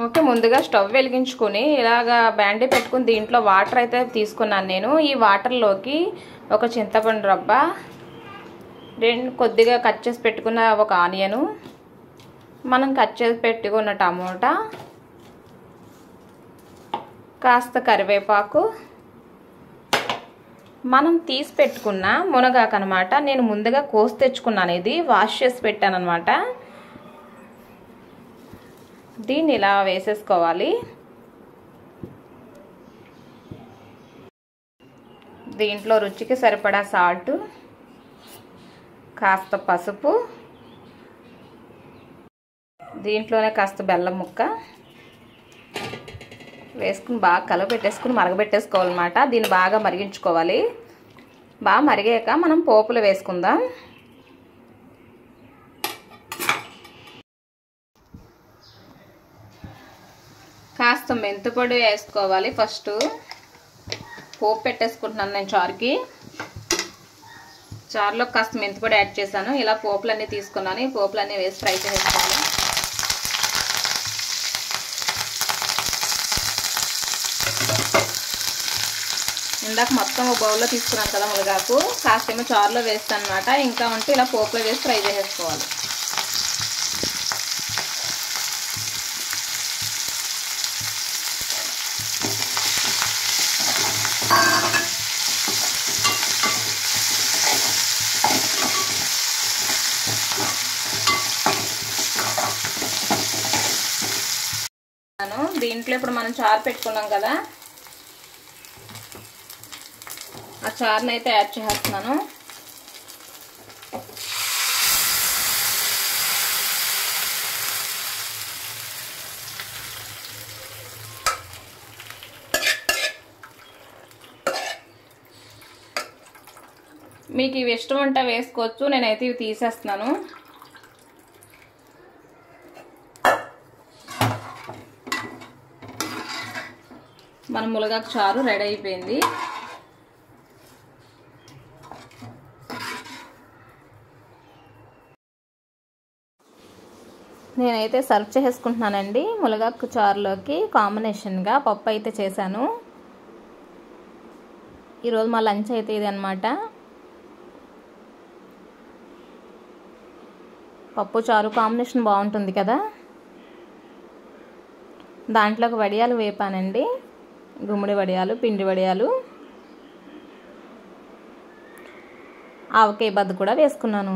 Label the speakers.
Speaker 1: Okay, ముందుగా stove వెలిగించుకొని ఇలాగా బ్యాండీ పెట్టుకుని దీంట్లో వాటర్ అయితే తీసుకున్నాను నేను. ఈ వాటర్లోకి ఒక చింతపండు రబ్బ, కొద్దిగా కట్ చేసి పెట్టుకున్న ఒక ఆనియను, మనం కట్ చేసి పెట్టుకున్న టమోటా, కాస్త కరివేపాకు, మనం తీసి పెట్టుకున్న మునగాకు అనమాట. నేను ముందుగా కోసి తెచ్చుకున్నాను, ఇది వాష్ చేసి పెట్టాను అనమాట. దీన్ని ఇలా వేసేసుకోవాలి. దీంట్లో రుచికి సరిపడా సాల్ట్, కాస్త పసుపు, దీంట్లోనే కాస్త బెల్లం ముక్క వేసుకుని బాగా కలపెట్టేసుకుని మరగబెట్టేసుకోవాలన్నమాట. దీన్ని బాగా మరిగించుకోవాలి. బాగా మరిగాక మనం పోపులు వేసుకుందాం. కాస్త మెంతిపొడి వేసుకోవాలి. ఫస్ట్ పోపు పెట్టేసుకుంటున్నాను నేను చారుకి. చారులో కాస్త మెంతిపొడి యాడ్ చేశాను. ఇలా పోపులన్నీ తీసుకున్నాను. ఈ పోపులన్నీ వేసి ఫ్రై చేసుకోవాలి. ఇందాక మొత్తం ఒక బౌల్లో తీసుకున్నాను కదా మునగాకు, కాస్త చారులో వేస్తాను అనమాట. ఇంకా ఉంటే ఇలా పోపులో వేసి ఫ్రై చేసేసుకోవాలి. దీంట్లో ఇప్పుడు మనం చారు పెట్టుకున్నాం కదా, ఆ చారుని అయితే యాడ్ చేస్తున్నాను. మీకు ఇవి ఇష్టం ఉంటే వేసుకోవచ్చు, నేనైతే ఇవి తీసేస్తున్నాను. మన మునగాకు చారు రెడీ అయిపోయింది. నేనైతే సర్వ్ చేసుకుంటున్నానండి. మునగాకు చారులోకి కాంబినేషన్గా పప్పు అయితే చేశాను. ఈరోజు మా లంచ్ అయితే ఇది అనమాట. పప్పు చారు కాంబినేషన్ బాగుంటుంది కదా. దాంట్లోకి వడియాలు వేపానండి, గుమ్మడి వడియాలు, పిండి వడియాలు, ఆవకాయ బద్ద కూడా వేసుకున్నాను.